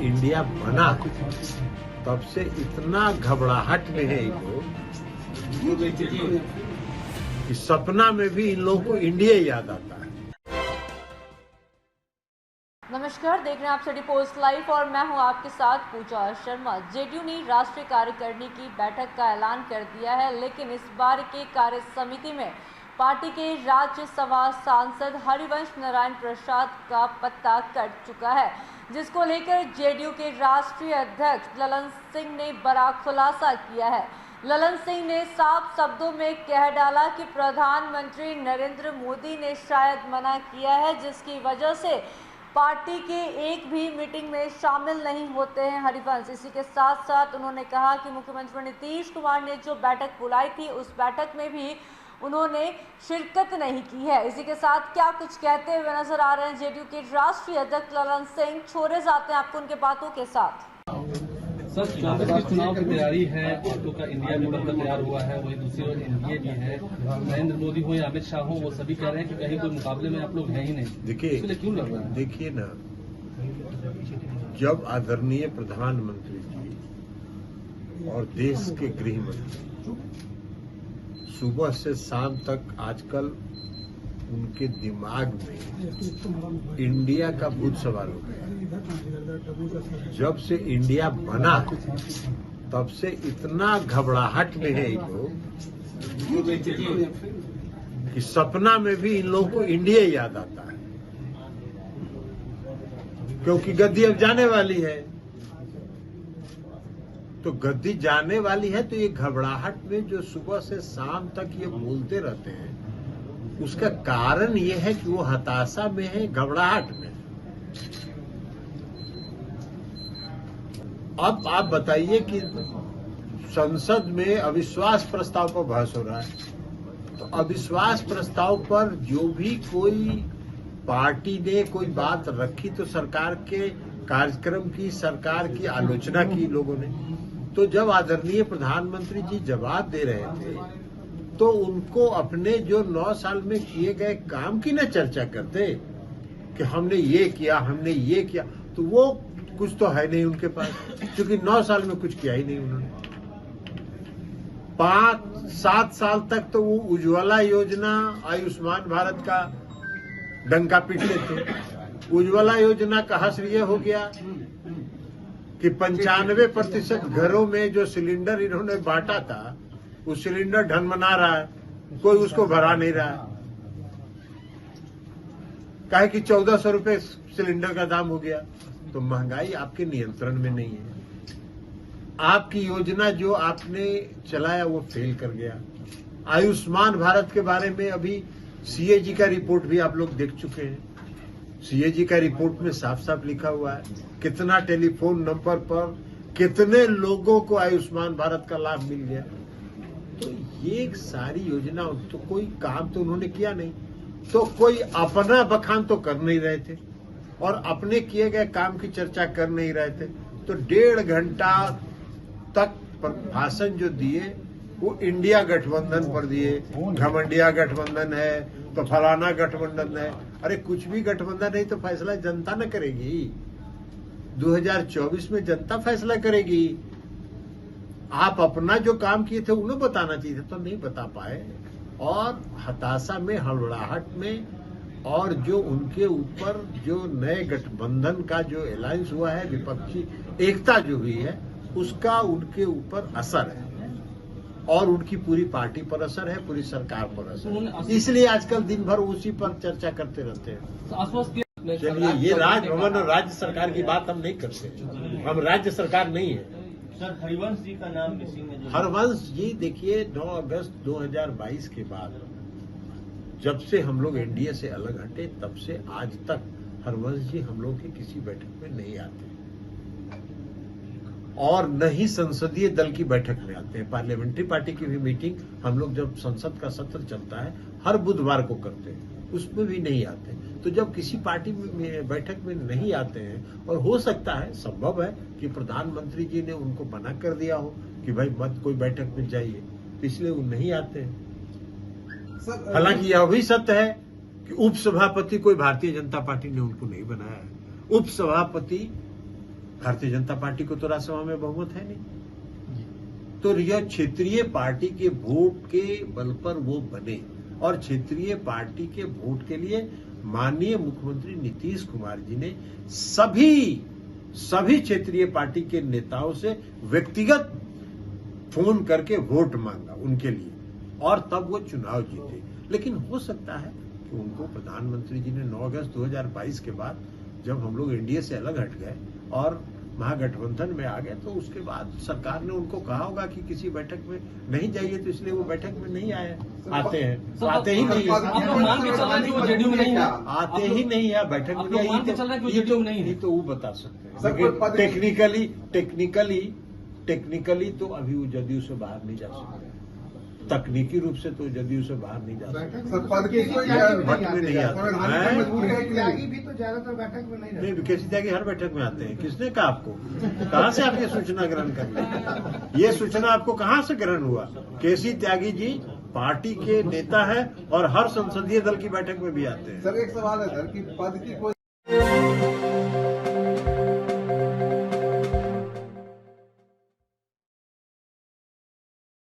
India बना तब से इतना घबराहट में है ये लोग कि सपना में भी इन लोगों को इंडिया याद आता है। नमस्कार, देख रहे हैं आप सिटी पोस्ट लाइव और मैं हूं आपके साथ पूजा शर्मा। जेडीयू ने राष्ट्रीय कार्यकारिणी की बैठक का ऐलान कर दिया है, लेकिन इस बार के कार्य समिति में पार्टी के राज्यसभा सांसद हरिवंश नारायण प्रसाद का पत्ता कट चुका है, जिसको लेकर जेडीयू के राष्ट्रीय अध्यक्ष ललन सिंह ने बड़ा खुलासा किया है। ललन सिंह ने साफ शब्दों में कह डाला कि प्रधानमंत्री नरेंद्र मोदी ने शायद मना किया है, जिसकी वजह से पार्टी के एक भी मीटिंग में शामिल नहीं होते हैं हरिवंश। इसी के साथ साथ उन्होंने कहा कि मुख्यमंत्री नीतीश कुमार ने जो बैठक बुलाई थी उस बैठक में भी उन्होंने शिरकत नहीं की है। इसी के साथ क्या कुछ कहते हुए नजर आ रहे हैं जेडीयू के राष्ट्रीय अध्यक्ष ललन सिंह, छोड़े जाते हैं आपको उनके बातों के साथ। सर, कांग्रेस की चुनाव की तैयारी है, ऑटो का इंडिया में बनकर तैयार हुआ है, वही दूसरी ओर एनडीए भी है, नरेंद्र मोदी हो या अमित शाह हो, वो सभी कह रहे हैं कि कहीं कोई मुकाबले में आप लोग हैं ही नहीं। देखिए क्यों लग रहा है? देखिए ना, जब आदरणीय प्रधानमंत्री जी और देश के गृह मंत्री सुबह से शाम तक आजकल उनके दिमाग में इंडिया का भूत सवार हो गया। जब से इंडिया बना तब से इतना घबराहट में है ये लोग कि सपना में भी इन लोगों को इंडिया याद आता है, क्योंकि गद्दी अब जाने वाली है। तो गद्दी जाने वाली है तो ये घबराहट में जो सुबह से शाम तक ये बोलते रहते हैं, उसका कारण ये है कि वो हताशा में है, घबराहट में। अब आप बताइए कि संसद में अविश्वास प्रस्ताव पर बहस हो रहा है, तो अविश्वास प्रस्ताव पर जो भी कोई पार्टी ने कोई बात रखी तो सरकार के कार्यक्रम की, सरकार की आलोचना की लोगों ने। तो जब आदरणीय प्रधानमंत्री जी जवाब दे रहे थे तो उनको अपने जो 9 साल में किए गए काम की न चर्चा करते कि हमने ये किया, हमने ये किया, तो वो कुछ तो है नहीं उनके पास, क्योंकि 9 साल में कुछ किया ही नहीं उन्होंने। 5-7 साल तक तो वो उज्ज्वला योजना, आयुष्मान भारत का डंका पीट लेते। उज्ज्वला योजना का हश्र ये हो गया कि 95% घरों में जो सिलेंडर इन्होंने बांटा था वो सिलेंडर ढनमना रहा है, कोई उसको भरा नहीं रहा है। काहे कि 1400 रुपए सिलेंडर का दाम हो गया। तो महंगाई आपके नियंत्रण में नहीं है। आपकी योजना जो आपने चलाया वो फेल कर गया। आयुष्मान भारत के बारे में अभी सीएजी का रिपोर्ट भी आप लोग देख चुके हैं। सीएजी का रिपोर्ट में साफ साफ लिखा हुआ है कितना टेलीफोन नंबर पर कितने लोगों को आयुष्मान भारत का लाभ मिल गया। तो ये सारी योजना, तो कोई काम तो उन्होंने किया नहीं, तो कोई अपना बखान तो कर नहीं रहे थे और अपने किए गए काम की चर्चा कर नहीं रहे थे। तो 1.5 घंटा तक भाषण जो दिए वो इंडिया गठबंधन पर दिए। घमंडिया गठबंधन है तो फलाना गठबंधन है। अरे कुछ भी गठबंधन नहीं तो फैसला जनता न करेगी। 2024 में जनता फैसला करेगी। आप अपना जो काम किए थे उन्हें बताना चाहिए, तो नहीं बता पाए और हताशा में, हड़बड़ाहट में, और जो उनके ऊपर जो नए गठबंधन का जो अलायंस हुआ है, विपक्षी एकता जो हुई है, उसका उनके ऊपर असर है और उनकी पूरी पार्टी पर असर है, पूरी सरकार पर असर है। इसलिए आजकल दिन भर उसी पर चर्चा करते रहते हैं। चलिए, ये राजभवन और राज्य सरकार की बात हम नहीं करते, हम राज्य सरकार नहीं है। सर, हरिवंश जी का नाम मिसिंग है। हरिवंश जी देखिए, 9 अगस्त 2022 के बाद जब से हम लोग एनडीए से अलग हटे तब से आज तक हरिवंश जी हम लोग की किसी बैठक में नहीं आते और न ही संसदीय दल की बैठक में आते हैं। पार्लियामेंट्री पार्टी की भी मीटिंग हम लोग जब संसद का सत्र चलता है हर बुधवार को करते हैं, उसमें भी नहीं आते। तो जब किसी पार्टी में बैठक में नहीं आते हैं, और हो सकता है, संभव है कि प्रधानमंत्री जी ने उनको मना कर दिया हो कि भाई मत कोई बैठक में जाइए, तो इसलिए वो नहीं आते हैं। हालांकि यह भी सत्य है कि उपसभापति कोई भारतीय जनता पार्टी ने उनको नहीं बनाया है। उपसभापति भारतीय जनता पार्टी को तो राज्यसभा में बहुमत है नहीं। तो यह क्षेत्रीय पार्टी के वोट के बल पर वो बने और क्षेत्रीय पार्टी के वोट के लिए माननीय मुख्यमंत्री नीतीश कुमार जी ने सभी क्षेत्रीय पार्टी के नेताओं से व्यक्तिगत फोन करके वोट मांगा उनके लिए और तब वो चुनाव जीते। लेकिन हो सकता है कि उनको प्रधानमंत्री जी ने 9 अगस्त 2022 के बाद जब हम लोग एनडीए से अलग हट गए और महागठबंधन में आ गए तो उसके बाद सरकार ने उनको कहा होगा कि किसी बैठक में नहीं जाइए, तो इसलिए वो बैठक में नहीं आते हैं, आते ही नहीं है, आते ही नहीं है बैठक में, ये तो वो बता सकते हैं। टेक्निकली तो अभी वो जदयू से बाहर नहीं जा सकते, तकनीकी रूप से तो जदयू से बाहर नहीं जा सकते, बैठक में नहीं आते। त्यागी भी तो ज्यादातर बैठक में नहीं, केसी त्यागी हर बैठक में आते हैं। किसने कहा आपको? कहाँ से आप ये सूचना ग्रहण कर रहे? ये सूचना आपको कहाँ से ग्रहण हुआ? केसी त्यागी जी पार्टी के नेता है और हर संसदीय दल की बैठक में भी आते हैं। सर एक सवाल है सर कि पद की कोई